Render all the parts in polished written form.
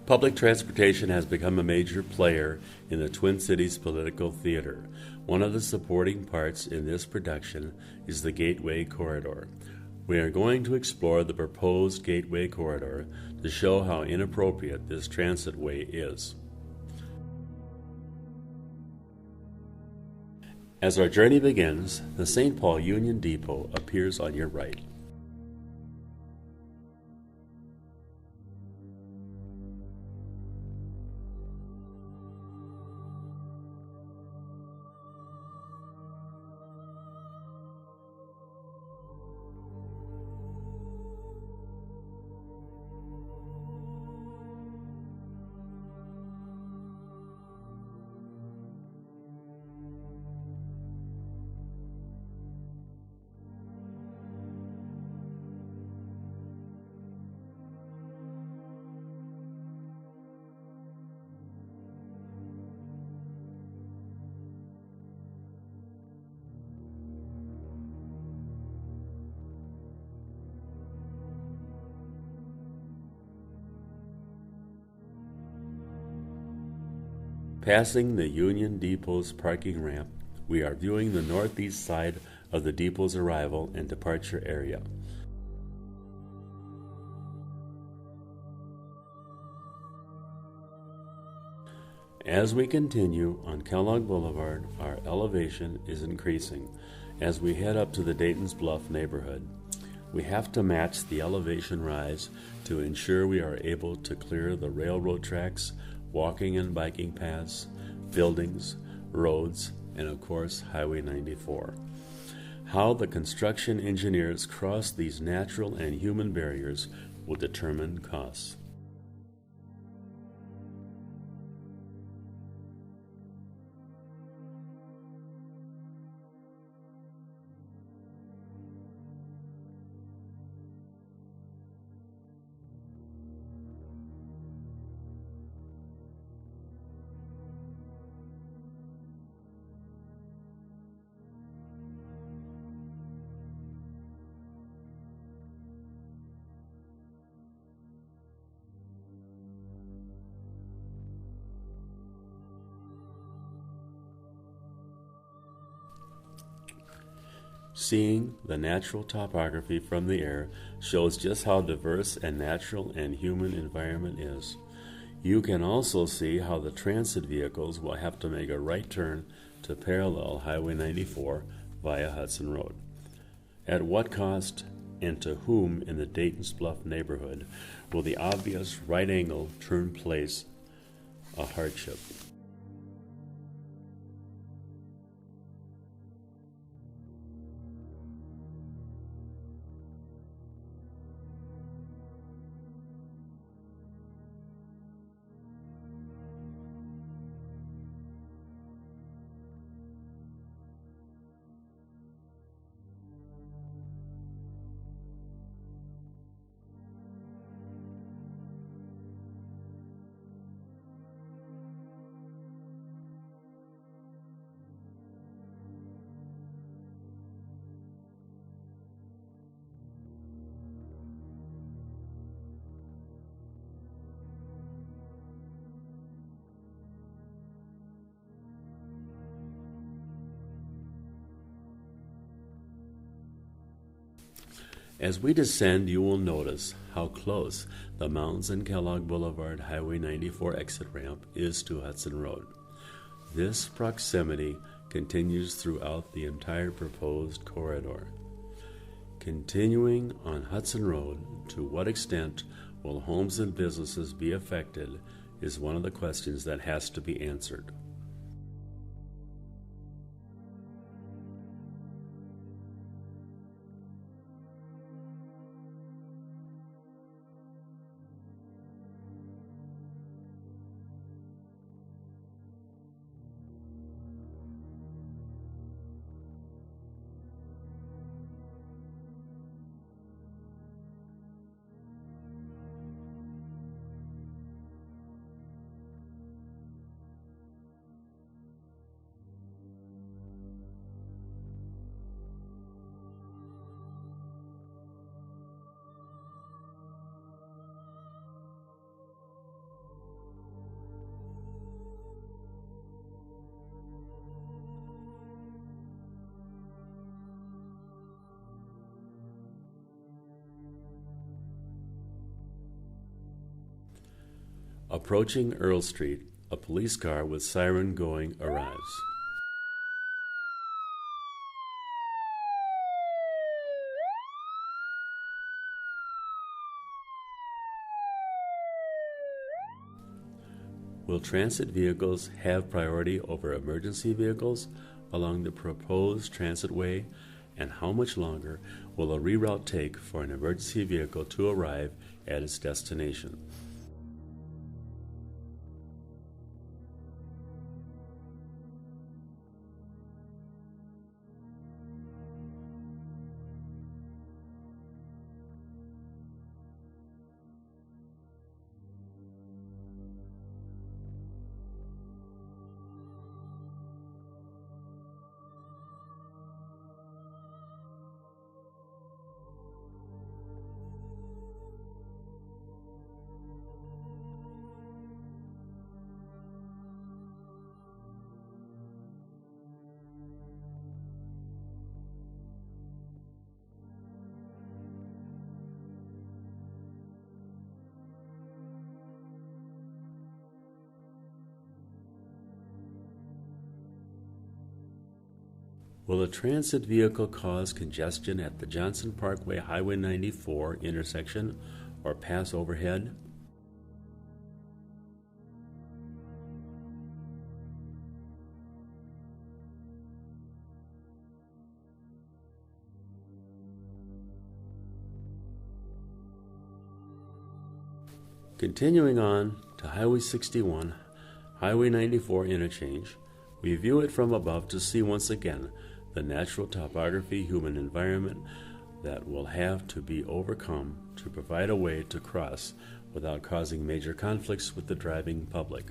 Public transportation has become a major player in the Twin Cities political theater. One of the supporting parts in this production is the Gateway Corridor. We are going to explore the proposed Gateway Corridor to show how inappropriate this transitway is. As our journey begins, the St. Paul Union Depot appears on your right. Passing the Union Depot's parking ramp, we are viewing the northeast side of the depot's arrival and departure area. As we continue on Kellogg Boulevard, our elevation is increasing as we head up to the Dayton's Bluff neighborhood. We have to match the elevation rise to ensure we are able to clear the railroad tracks, walking and biking paths, buildings, roads, and of course Highway 94. How the construction engineers cross these natural and human barriers will determine costs. Seeing the natural topography from the air shows just how diverse and natural and human environment is. You can also see how the transit vehicles will have to make a right turn to parallel Highway 94 via Hudson Road. At what cost and to whom in the Dayton's Bluff neighborhood will the obvious right angle turn place a hardship? As we descend, you will notice how close the Mountains and Kellogg Boulevard Highway 94 exit ramp is to Hudson Road. This proximity continues throughout the entire proposed corridor. Continuing on Hudson Road, to what extent will homes and businesses be affected is one of the questions that has to be answered. Approaching Earl Street, a police car with siren going arrives. Will transit vehicles have priority over emergency vehicles along the proposed transitway? And how much longer will a reroute take for an emergency vehicle to arrive at its destination? Will a transit vehicle cause congestion at the Johnson Parkway Highway 94 intersection or pass overhead? Continuing on to Highway 61, Highway 94 interchange, we view it from above to see once again the natural topography, human environment that will have to be overcome to provide a way to cross without causing major conflicts with the driving public.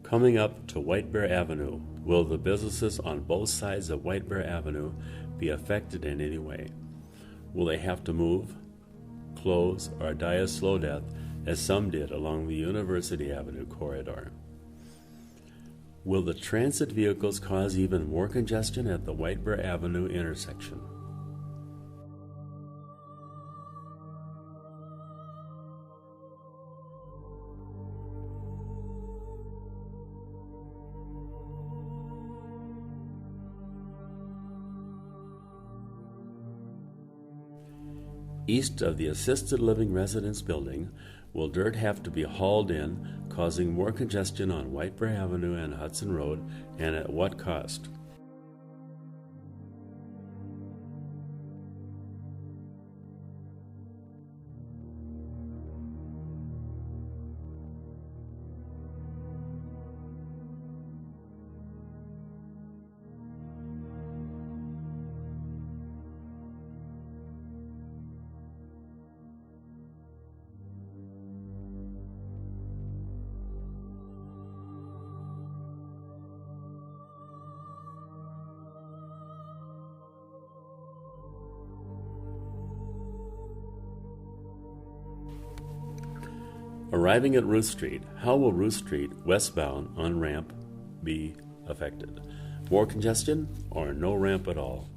Coming up to White Bear Avenue, will the businesses on both sides of White Bear Avenue be affected in any way? Will they have to move, close, or die a slow death as some did along the University Avenue corridor? Will the transit vehicles cause even more congestion at the White Bear Avenue intersection? East of the assisted living residence building, will dirt have to be hauled in, causing more congestion on White Bear Avenue and Hudson Road, and at what cost? Arriving at Ruth Street, how will Ruth Street westbound on ramp be affected? More congestion or no ramp at all?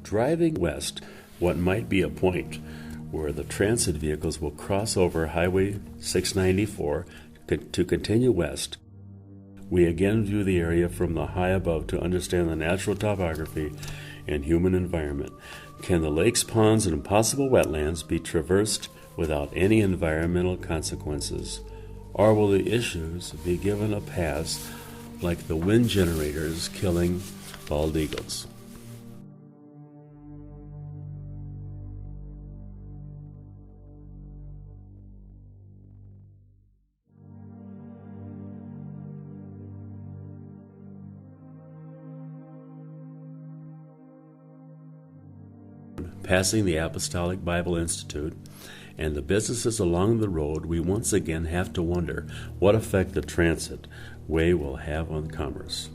Driving west, what might be a point where the transit vehicles will cross over Highway 694 to continue west. We again view the area from the high above to understand the natural topography and human environment. Can the lakes, ponds, and possible wetlands be traversed without any environmental consequences? Or will the issues be given a pass like the wind generators killing bald eagles? Passing the Apostolic Bible Institute and the businesses along the road, we once again have to wonder what effect the transit way will have on commerce.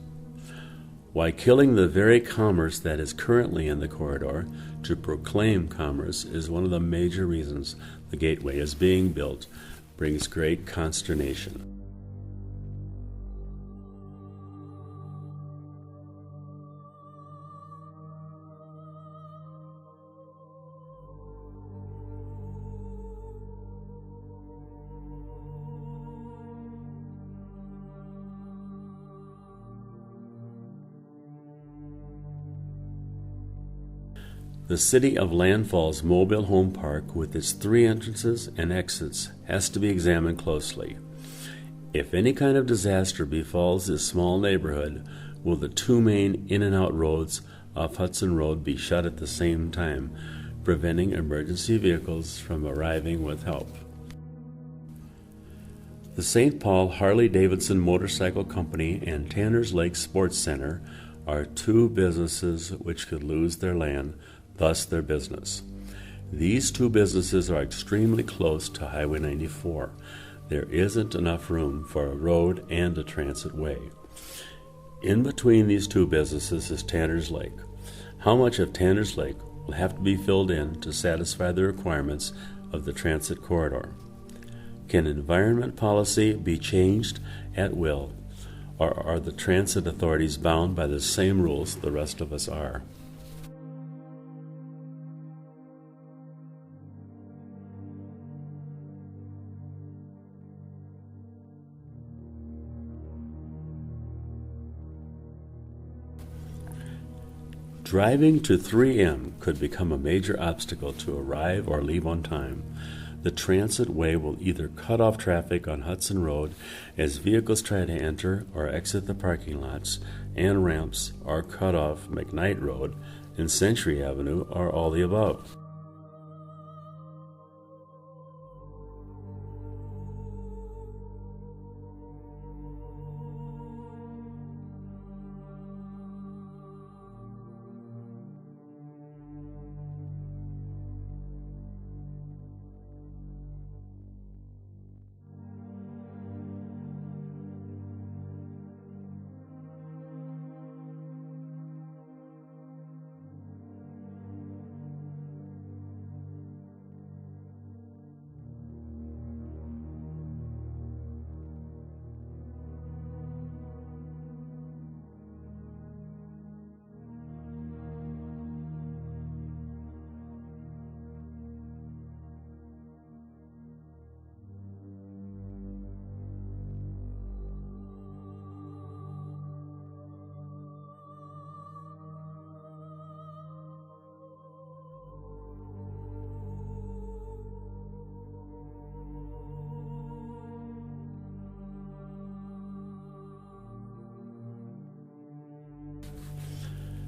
Why killing the very commerce that is currently in the corridor to proclaim commerce is one of the major reasons the gateway is being built, brings great consternation. The City of Landfall's mobile home park with its 3 entrances and exits has to be examined closely. If any kind of disaster befalls this small neighborhood, will the 2 main in and out roads off Hudson Road be shut at the same time, preventing emergency vehicles from arriving with help? The St. Paul Harley-Davidson Motorcycle Company and Tanner's Lake Sports Center are 2 businesses which could lose their land, thus their business. These 2 businesses are extremely close to Highway 94. There isn't enough room for a road and a transit way. In between these 2 businesses is Tanner's Lake. How much of Tanner's Lake will have to be filled in to satisfy the requirements of the transit corridor? Can environment policy be changed at will, or are the transit authorities bound by the same rules the rest of us are? Driving to 3M could become a major obstacle to arrive or leave on time. The transit way will either cut off traffic on Hudson Road as vehicles try to enter or exit the parking lots and ramps, or cut off McKnight Road and Century Avenue, or all the above.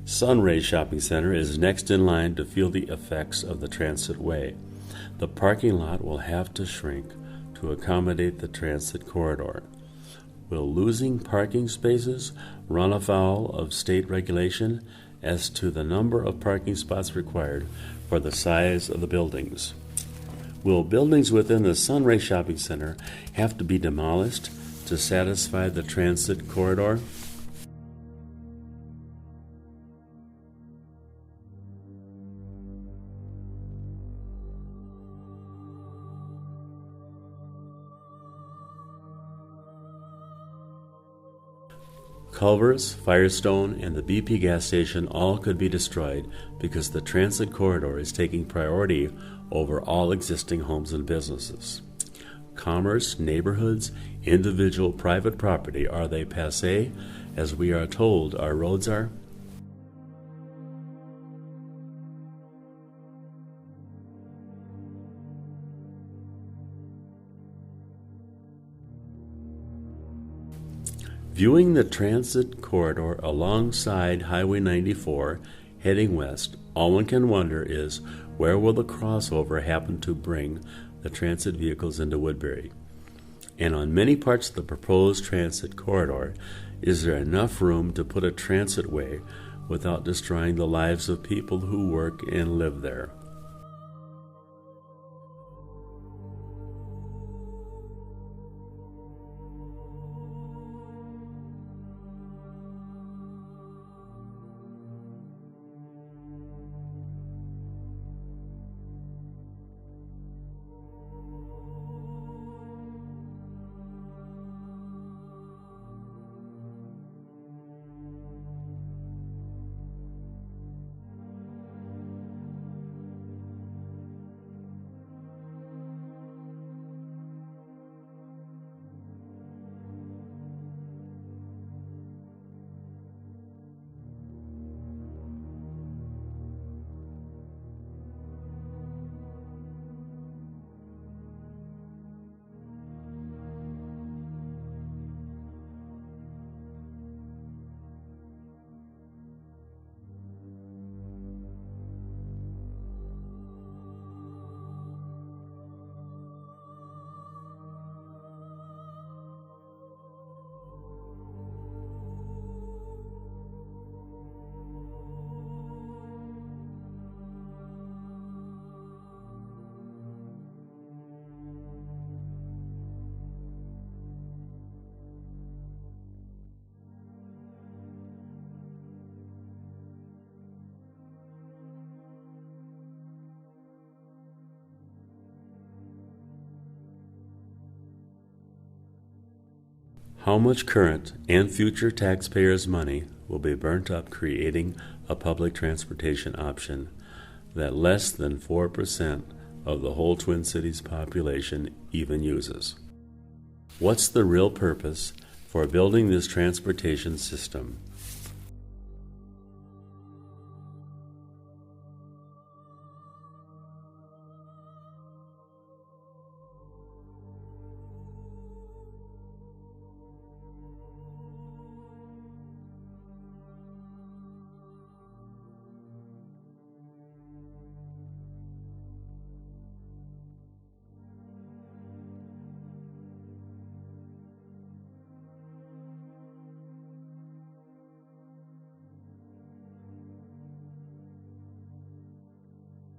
Sunray Shopping Center is next in line to feel the effects of the transit way. The parking lot will have to shrink to accommodate the transit corridor. Will losing parking spaces run afoul of state regulation as to the number of parking spots required for the size of the buildings? Will buildings within the Sunray Shopping Center have to be demolished to satisfy the transit corridor? Culver's, Firestone, and the BP gas station all could be destroyed because the transit corridor is taking priority over all existing homes and businesses. Commerce, neighborhoods, individual private property, are they passé, as we are told our roads are? Viewing the transit corridor alongside Highway 94 heading west, all one can wonder is, where will the crossover happen to bring the transit vehicles into Woodbury? And on many parts of the proposed transit corridor, is there enough room to put a transit way without destroying the lives of people who work and live there? How much current and future taxpayers' money will be burnt up creating a public transportation option that less than 4% of the whole Twin Cities population even uses? What's the real purpose for building this transportation system?